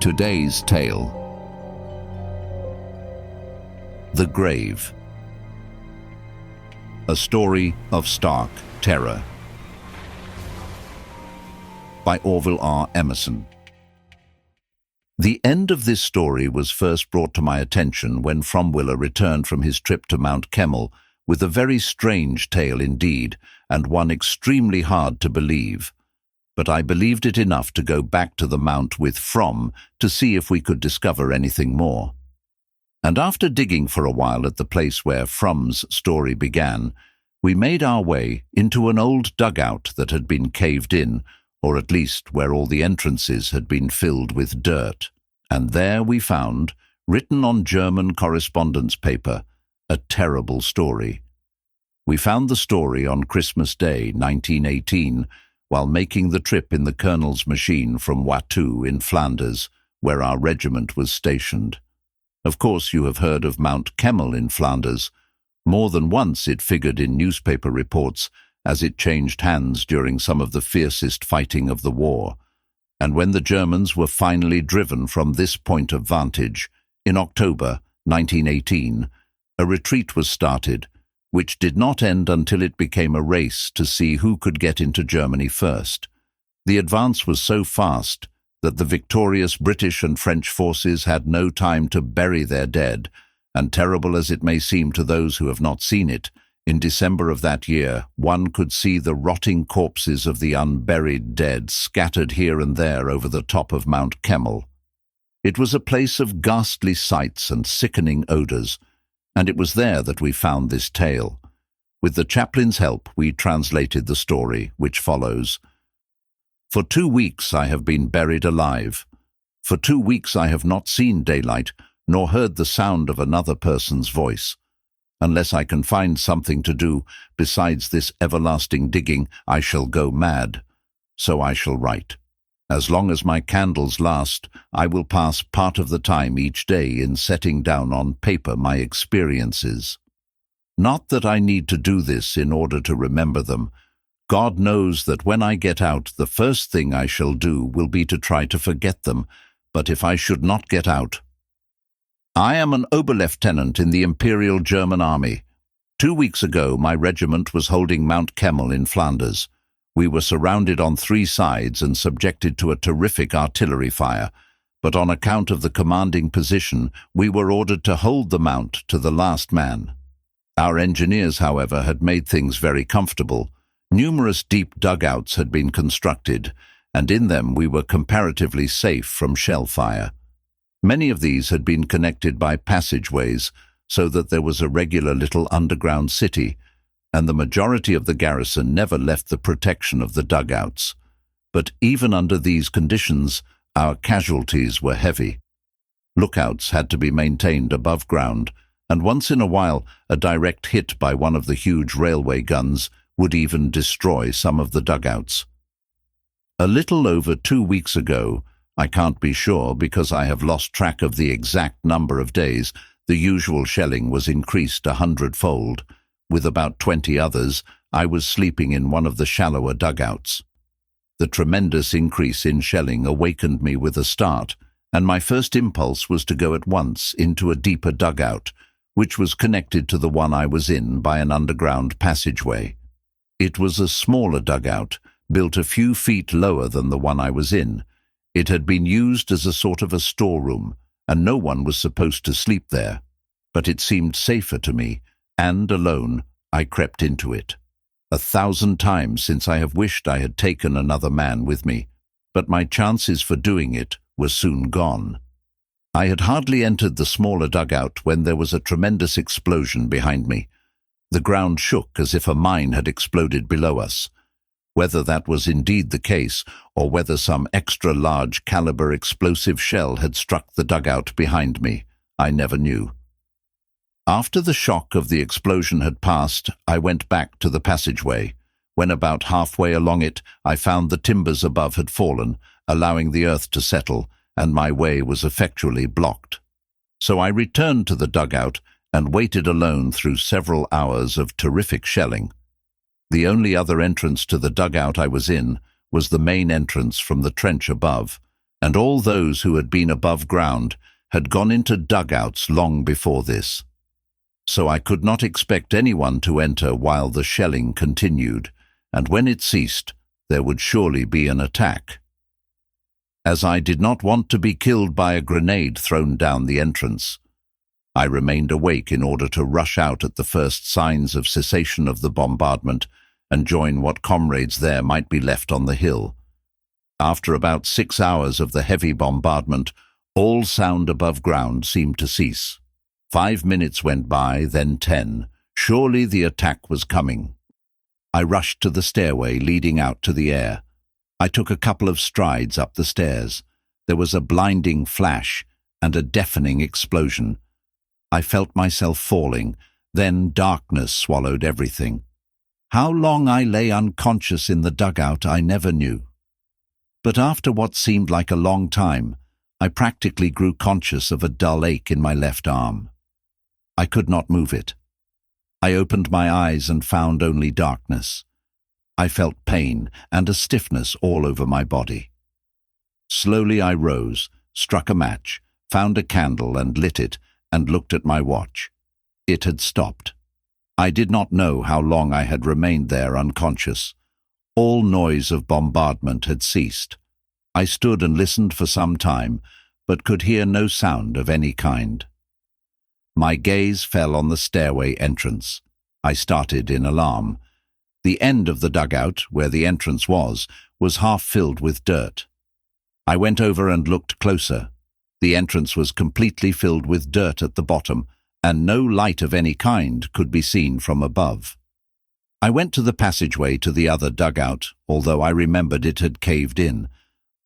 Today's tale: The Grave. A story of stark terror. By Orville R. Emerson. The end of this story was first brought to my attention when Fromwiller returned from his trip to Mount Kemmel with a very strange tale indeed, and one extremely hard to believe. But I believed it enough to go back to the Mount with From to see if we could discover anything more. And after digging for a while at the place where From's story began, we made our way into an old dugout that had been caved in, or at least where all the entrances had been filled with dirt. And there we found, written on German correspondence paper, a terrible story. We found the story on Christmas Day, 1918, while making the trip in the Colonel's machine from Watteau in Flanders, where our regiment was stationed. Of course, you have heard of Mount Kemmel in Flanders. More than once it figured in newspaper reports as it changed hands during some of the fiercest fighting of the war. And when the Germans were finally driven from this point of vantage, in October 1918, a retreat was started, which did not end until it became a race to see who could get into Germany first. The advance was so fast that the victorious British and French forces had no time to bury their dead, and terrible as it may seem to those who have not seen it, in December of that year one could see the rotting corpses of the unburied dead scattered here and there over the top of Mount Kemmel. It was a place of ghastly sights and sickening odours, and it was there that we found this tale. With the chaplain's help, we translated the story, which follows. For 2 weeks I have been buried alive. For 2 weeks I have not seen daylight, nor heard the sound of another person's voice. Unless I can find something to do besides this everlasting digging, I shall go mad. So I shall write. As long as my candles last, I will pass part of the time each day in setting down on paper my experiences. Not that I need to do this in order to remember them. God knows that when I get out, the first thing I shall do will be to try to forget them, but if I should not get out. I am an Oberleutnant in the Imperial German Army. 2 weeks ago, my regiment was holding Mount Kemmel in Flanders. We were surrounded on 3 sides and subjected to a terrific artillery fire, but on account of the commanding position, we were ordered to hold the mount to the last man. Our engineers, however, had made things very comfortable. Numerous deep dugouts had been constructed, and in them we were comparatively safe from shell fire. Many of these had been connected by passageways, so that there was a regular little underground city, and the majority of the garrison never left the protection of the dugouts. But even under these conditions, our casualties were heavy. Lookouts had to be maintained above ground, and once in a while a direct hit by one of the huge railway guns would even destroy some of the dugouts. A little over 2 weeks ago, I can't be sure because I have lost track of the exact number of days, the usual shelling was increased 100-fold. With about 20 others, I was sleeping in one of the shallower dugouts. The tremendous increase in shelling awakened me with a start, and my first impulse was to go at once into a deeper dugout, which was connected to the one I was in by an underground passageway. It was a smaller dugout, built a few feet lower than the one I was in. It had been used as a sort of a storeroom, and no one was supposed to sleep there. But it seemed safer to me, and alone I crept into it. 1,000 times since I have wished I had taken another man with me, but my chances for doing it were soon gone. I had hardly entered the smaller dugout when there was a tremendous explosion behind me. The ground shook as if a mine had exploded below us. Whether that was indeed the case, or whether some extra-large caliber explosive shell had struck the dugout behind me, I never knew. After the shock of the explosion had passed, I went back to the passageway. When about halfway along it, I found the timbers above had fallen, allowing the earth to settle, and my way was effectually blocked. So I returned to the dugout and waited alone through several hours of terrific shelling. The only other entrance to the dugout I was in was the main entrance from the trench above, and all those who had been above ground had gone into dugouts long before this. So I could not expect anyone to enter while the shelling continued, and when it ceased, there would surely be an attack. As I did not want to be killed by a grenade thrown down the entrance, I remained awake in order to rush out at the first signs of cessation of the bombardment and join what comrades there might be left on the hill. After about 6 hours of the heavy bombardment, all sound above ground seemed to cease. 5 minutes went by, then 10. Surely the attack was coming. I rushed to the stairway leading out to the air. I took a couple of strides up the stairs. There was a blinding flash and a deafening explosion. I felt myself falling, then darkness swallowed everything. How long I lay unconscious in the dugout I never knew. But after what seemed like a long time, I practically grew conscious of a dull ache in my left arm. I could not move it. I opened my eyes and found only darkness. I felt pain and a stiffness all over my body. Slowly I rose, struck a match, found a candle and lit it, and looked at my watch. It had stopped. I did not know how long I had remained there unconscious. All noise of bombardment had ceased. I stood and listened for some time, but could hear no sound of any kind. My gaze fell on the stairway entrance. I started in alarm. The end of the dugout, where the entrance was half filled with dirt. I went over and looked closer. The entrance was completely filled with dirt at the bottom, and no light of any kind could be seen from above. I went to the passageway to the other dugout, although I remembered it had caved in.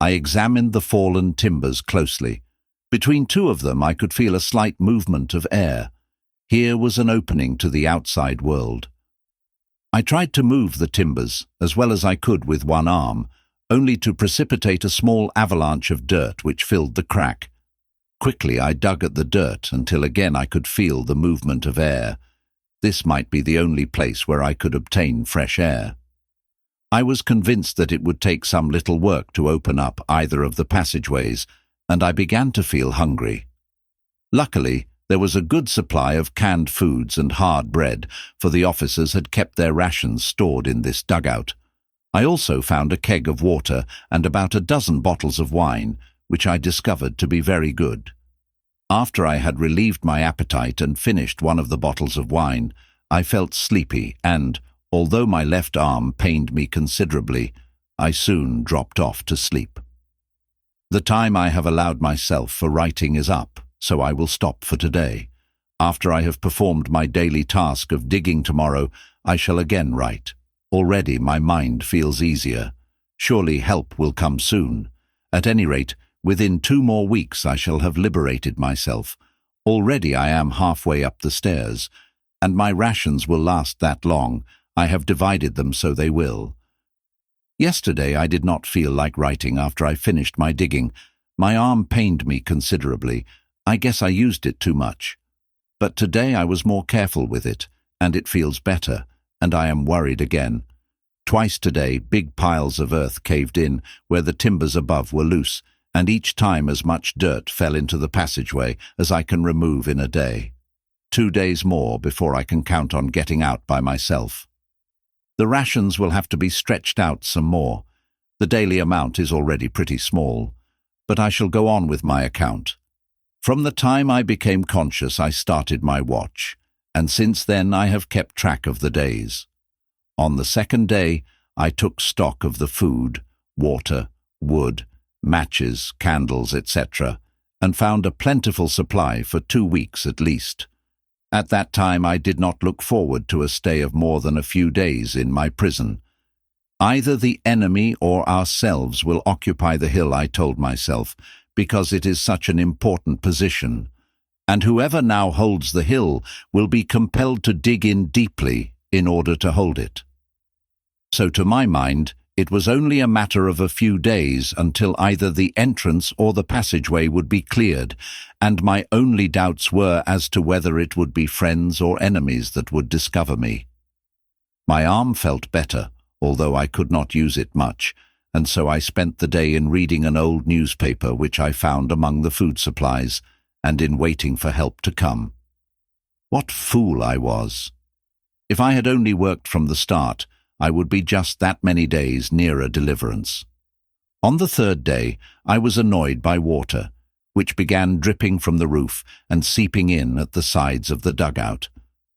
I examined the fallen timbers closely. Between two of them I could feel a slight movement of air. Here was an opening to the outside world. I tried to move the timbers as well as I could with one arm, only to precipitate a small avalanche of dirt which filled the crack. Quickly I dug at the dirt until again I could feel the movement of air. This might be the only place where I could obtain fresh air. I was convinced that it would take some little work to open up either of the passageways, and I began to feel hungry. Luckily, there was a good supply of canned foods and hard bread, for the officers had kept their rations stored in this dugout. I also found a keg of water and about a dozen bottles of wine, which I discovered to be very good. After I had relieved my appetite and finished one of the bottles of wine, I felt sleepy and, although my left arm pained me considerably, I soon dropped off to sleep. The time I have allowed myself for writing is up, so I will stop for today. After I have performed my daily task of digging tomorrow, I shall again write. Already my mind feels easier. Surely help will come soon. At any rate, within 2 more weeks I shall have liberated myself. Already I am halfway up the stairs, and my rations will last that long. I have divided them so they will. Yesterday I did not feel like writing after I finished my digging. My arm pained me considerably. I guess I used it too much. But today I was more careful with it, and it feels better, and I am worried again. Twice today big piles of earth caved in where the timbers above were loose, and each time as much dirt fell into the passageway as I can remove in a day. 2 days more before I can count on getting out by myself. The rations will have to be stretched out some more. The daily amount is already pretty small, but I shall go on with my account. From the time I became conscious I started my watch, and since then I have kept track of the days. On the 2nd day I took stock of the food, water, wood, matches, candles, etc., and found a plentiful supply for 2 weeks at least. At that time I did not look forward to a stay of more than a few days in my prison. Either the enemy or ourselves will occupy the hill, I told myself, because it is such an important position, and whoever now holds the hill will be compelled to dig in deeply in order to hold it. So to my mind, it was only a matter of a few days until either the entrance or the passageway would be cleared, and my only doubts were as to whether it would be friends or enemies that would discover me. My arm felt better, although I could not use it much, and so I spent the day in reading an old newspaper which I found among the food supplies, and in waiting for help to come. What fool I was! If I had only worked from the start, I would be just that many days nearer deliverance. On the third day, I was annoyed by water, which began dripping from the roof and seeping in at the sides of the dugout.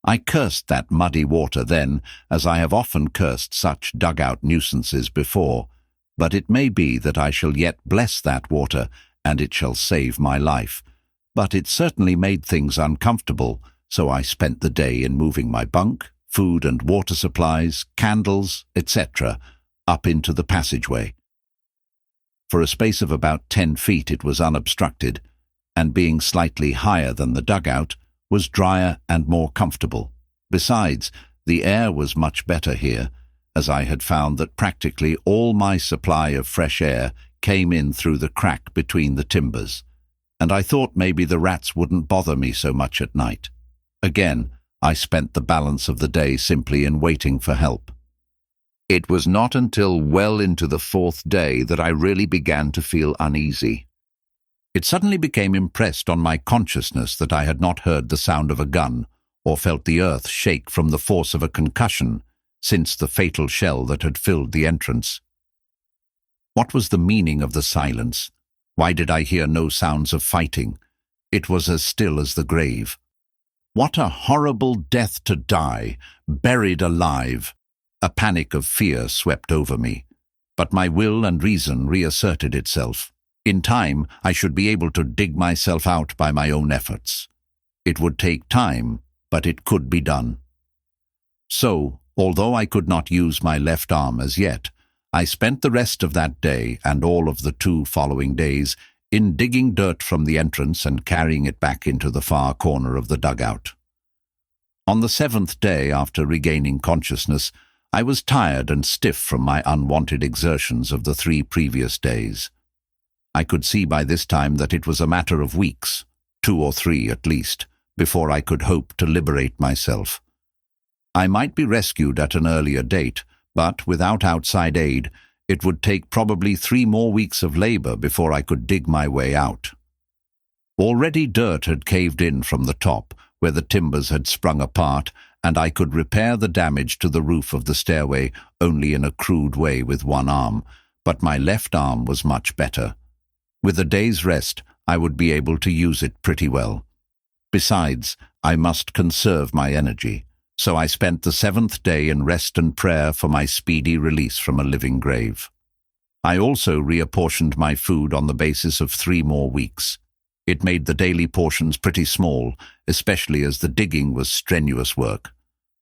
I cursed that muddy water then, as I have often cursed such dugout nuisances before, but it may be that I shall yet bless that water, and it shall save my life. But it certainly made things uncomfortable, so I spent the day in moving my bunk, food and water supplies, candles, etc., up into the passageway. For a space of about 10 feet it was unobstructed, and being slightly higher than the dugout, was drier and more comfortable. Besides, the air was much better here, as I had found that practically all my supply of fresh air came in through the crack between the timbers, and I thought maybe the rats wouldn't bother me so much at night. Again, I spent the balance of the day simply in waiting for help. It was not until well into the 4th day that I really began to feel uneasy. It suddenly became impressed on my consciousness that I had not heard the sound of a gun or felt the earth shake from the force of a concussion since the fatal shell that had filled the entrance. What was the meaning of the silence? Why did I hear no sounds of fighting? It was as still as the grave. What a horrible death to die, buried alive! A panic of fear swept over me, but my will and reason reasserted itself. In time, I should be able to dig myself out by my own efforts. It would take time, but it could be done. So, although I could not use my left arm as yet, I spent the rest of that day and all of the 2 following days in digging dirt from the entrance and carrying it back into the far corner of the dugout. On the 7th day after regaining consciousness, I was tired and stiff from my unwanted exertions of the 3 previous days. I could see by this time that it was a matter of weeks, 2 or 3 at least, before I could hope to liberate myself. I might be rescued at an earlier date, but without outside aid, it would take probably 3 more weeks of labor before I could dig my way out. Already dirt had caved in from the top, where the timbers had sprung apart, and I could repair the damage to the roof of the stairway only in a crude way with one arm, but my left arm was much better. With a day's rest, I would be able to use it pretty well. Besides, I must conserve my energy, so I spent the 7th day in rest and prayer for my speedy release from a living grave. I also reapportioned my food on the basis of 3 more weeks. It made the daily portions pretty small, especially as the digging was strenuous work.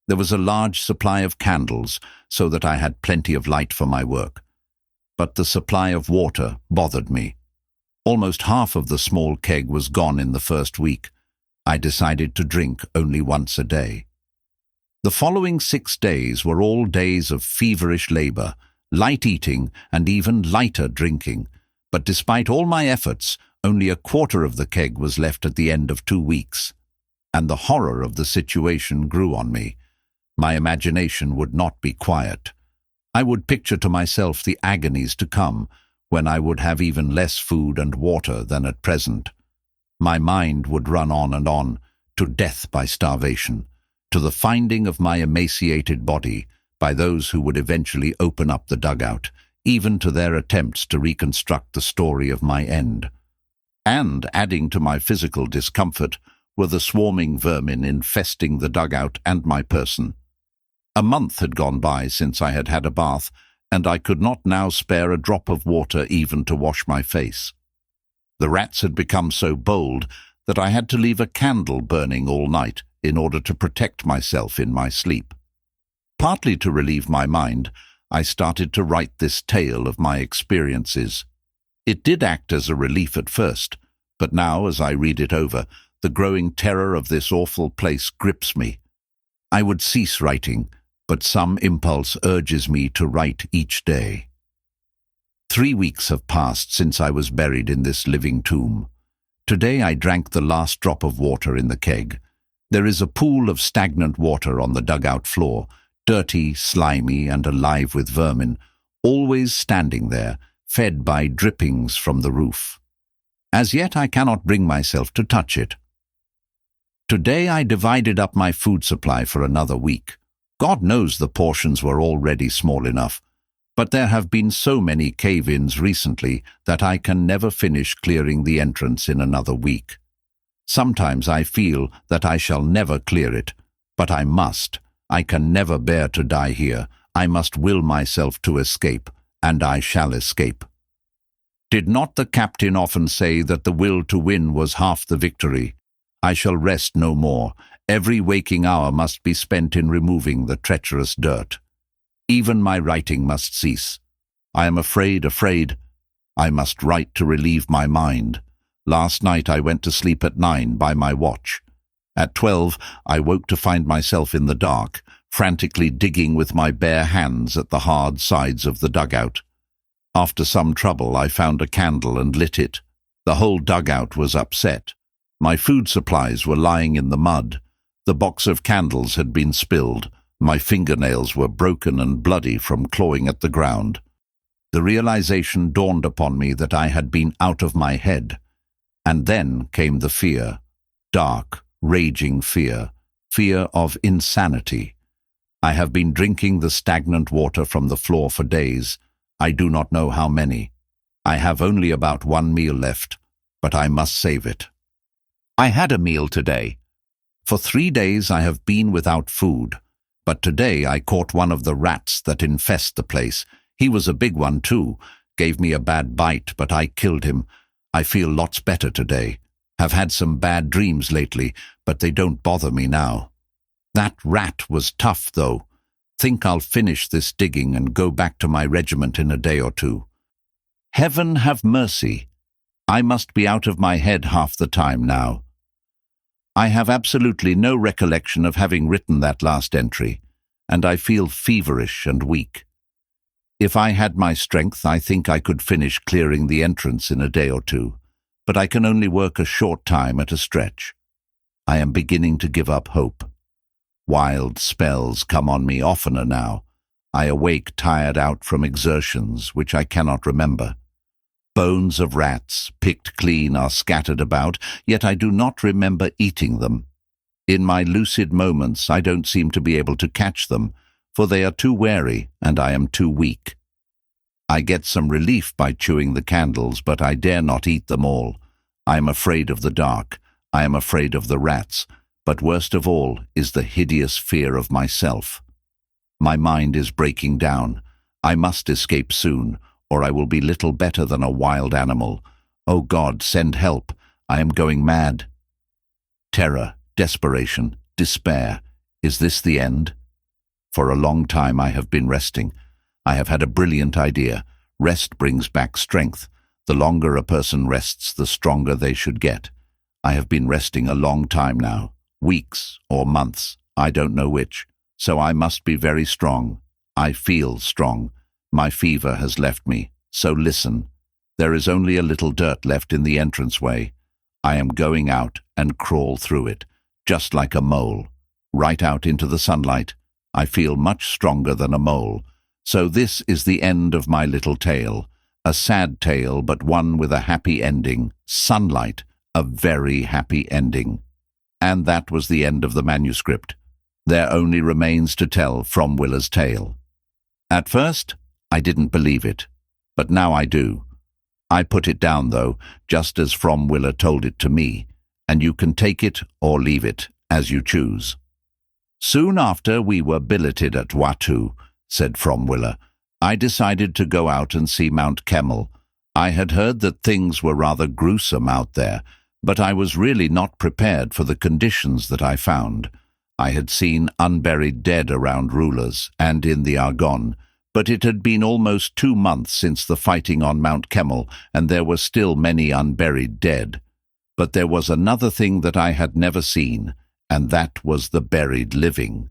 There was a large supply of candles, so that I had plenty of light for my work. But the supply of water bothered me. Almost half of the small keg was gone in the first week. I decided to drink only once a day. The following 6 days were all days of feverish labor, light eating, and even lighter drinking. But despite all my efforts, only a quarter of the keg was left at the end of 2 weeks. And the horror of the situation grew on me. My imagination would not be quiet. I would picture to myself the agonies to come, when I would have even less food and water than at present. My mind would run on and on, to death by starvation, to the finding of my emaciated body by those who would eventually open up the dugout, even to their attempts to reconstruct the story of my end. And, adding to my physical discomfort, were the swarming vermin infesting the dugout and my person. A month had gone by since I had had a bath, and I could not now spare a drop of water even to wash my face. The rats had become so bold that I had to leave a candle burning all night in order to protect myself in my sleep. Partly to relieve my mind, I started to write this tale of my experiences. It did act as a relief at first, but now, as I read it over, the growing terror of this awful place grips me. I would cease writing, but some impulse urges me to write each day. 3 weeks have passed since I was buried in this living tomb. Today I drank the last drop of water in the keg. There is a pool of stagnant water on the dugout floor, dirty, slimy, and alive with vermin, always standing there, fed by drippings from the roof. As yet I cannot bring myself to touch it. Today I divided up my food supply for another week. God knows the portions were already small enough, but there have been so many cave-ins recently that I can never finish clearing the entrance in another week. Sometimes I feel that I shall never clear it, but I must. I can never bear to die here. I must will myself to escape, and I shall escape. Did not the captain often say that the will to win was half the victory? I shall rest no more. Every waking hour must be spent in removing the treacherous dirt. Even my writing must cease. I am afraid. I must write to relieve my mind. Last night I went to sleep at 9 by my watch. At 12 I woke to find myself in the dark, frantically digging with my bare hands at the hard sides of the dugout. After some trouble I found a candle and lit it. The whole dugout was upset. My food supplies were lying in the mud. The box of candles had been spilled. My fingernails were broken and bloody from clawing at the ground. The realization dawned upon me that I had been out of my head. And then came the fear. Dark, raging fear. Fear of insanity. I have been drinking the stagnant water from the floor for days. I do not know how many. I have only about one meal left, but I must save it. I had a meal today. For 3 days I have been without food, but today I caught one of the rats that infest the place. He was a big one too, gave me a bad bite, but I killed him. I feel lots better today. Have had some bad dreams lately, but they don't bother me now. That rat was tough though. Think I'll finish this digging and go back to my regiment in a day or two. Heaven have mercy. I must be out of my head half the time now. I have absolutely no recollection of having written that last entry, and I feel feverish and weak. If I had my strength, I think I could finish clearing the entrance in a day or two, but I can only work a short time at a stretch. I am beginning to give up hope. Wild spells come on me oftener now. I awake tired out from exertions which I cannot remember. Bones of rats, picked clean, are scattered about, yet I do not remember eating them. In my lucid moments I don't seem to be able to catch them, for they are too wary and I am too weak. I get some relief by chewing the candles, but I dare not eat them all. I am afraid of the dark. I am afraid of the rats. But worst of all is the hideous fear of myself. My mind is breaking down. I must escape soon, or I will be little better than a wild animal. Oh God, send help. I am going mad. Terror, desperation, despair. Is this the end? For a long time I have been resting. I have had a brilliant idea. Rest brings back strength. The longer a person rests, the stronger they should get. I have been resting a long time now. Weeks or months, I don't know which, so I must be very strong. I feel strong. My fever has left me, so listen. There is only a little dirt left in the entranceway. I am going out and crawl through it, just like a mole, right out into the sunlight. I feel much stronger than a mole. So this is the end of my little tale. A sad tale, but one with a happy ending. Sunlight, a very happy ending. And that was the end of the manuscript. There only remains to tell From Willa's tale. At first, I didn't believe it, but now I do. I put it down, though, just as From Willa told it to me, and you can take it or leave it, as you choose. Soon after we were billeted at Watu, said From Willa, I decided to go out and see Mount Kemmel. I had heard that things were rather gruesome out there, but I was really not prepared for the conditions that I found. I had seen unburied dead around rulers and in the Argonne, but it had been almost 2 months since the fighting on Mount Kemmel, and there were still many unburied dead. But there was another thing that I had never seen, and that was the buried living.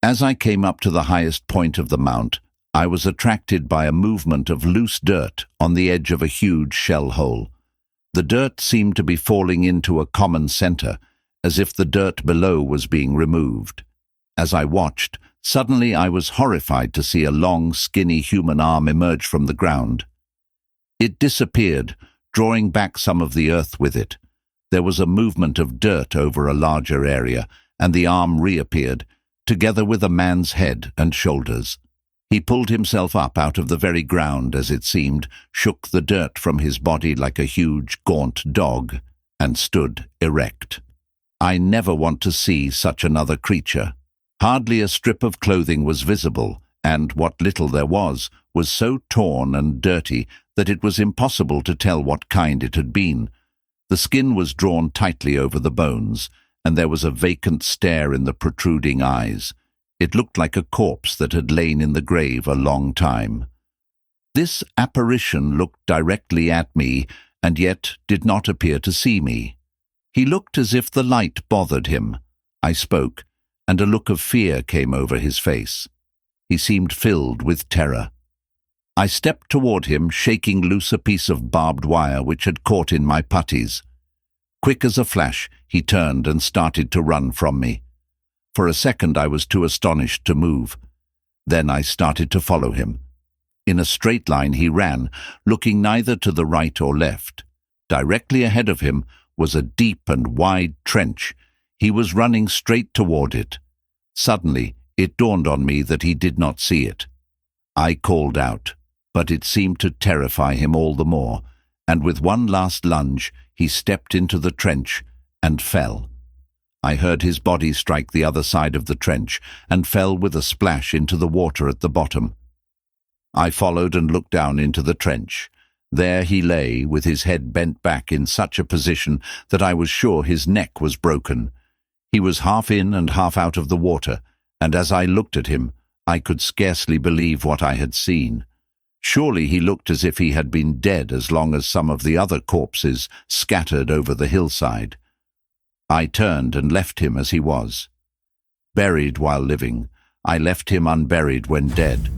As I came up to the highest point of the mount, I was attracted by a movement of loose dirt on the edge of a huge shell hole. The dirt seemed to be falling into a common center, as if the dirt below was being removed. As I watched, Suddenly I was horrified to see a long, skinny human arm emerge from the ground. It disappeared, drawing back some of the earth with it. There was a movement of dirt over a larger area, and the arm reappeared, together with a man's head and shoulders. He pulled himself up out of the very ground, as it seemed, shook the dirt from his body like a huge, gaunt dog, and stood erect. I never want to see such another creature. Hardly a strip of clothing was visible, and what little there was so torn and dirty that it was impossible to tell what kind it had been. The skin was drawn tightly over the bones, and there was a vacant stare in the protruding eyes. It looked like a corpse that had lain in the grave a long time. This apparition looked directly at me, and yet did not appear to see me. He looked as if the light bothered him. I spoke, and a look of fear came over his face. He seemed filled with terror. I stepped toward him, shaking loose a piece of barbed wire which had caught in my puttees. Quick as a flash, he turned and started to run from me. For a second I was too astonished to move. Then I started to follow him. In a straight line he ran, looking neither to the right or left. Directly ahead of him was a deep and wide trench. He was running straight toward it. Suddenly, it dawned on me that he did not see it. I called out, but it seemed to terrify him all the more, and with one last lunge, he stepped into the trench and fell. I heard his body strike the other side of the trench and fell with a splash into the water at the bottom. I followed and looked down into the trench. There he lay, with his head bent back in such a position that I was sure his neck was broken. He was half in and half out of the water, and as I looked at him, I could scarcely believe what I had seen. Surely he looked as if he had been dead as long as some of the other corpses scattered over the hillside. I turned and left him as he was. Buried while living, I left him unburied when dead.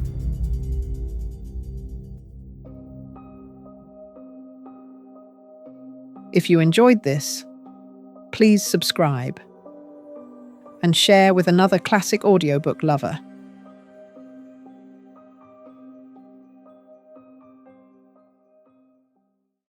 If you enjoyed this, please subscribe and share with another classic audiobook lover.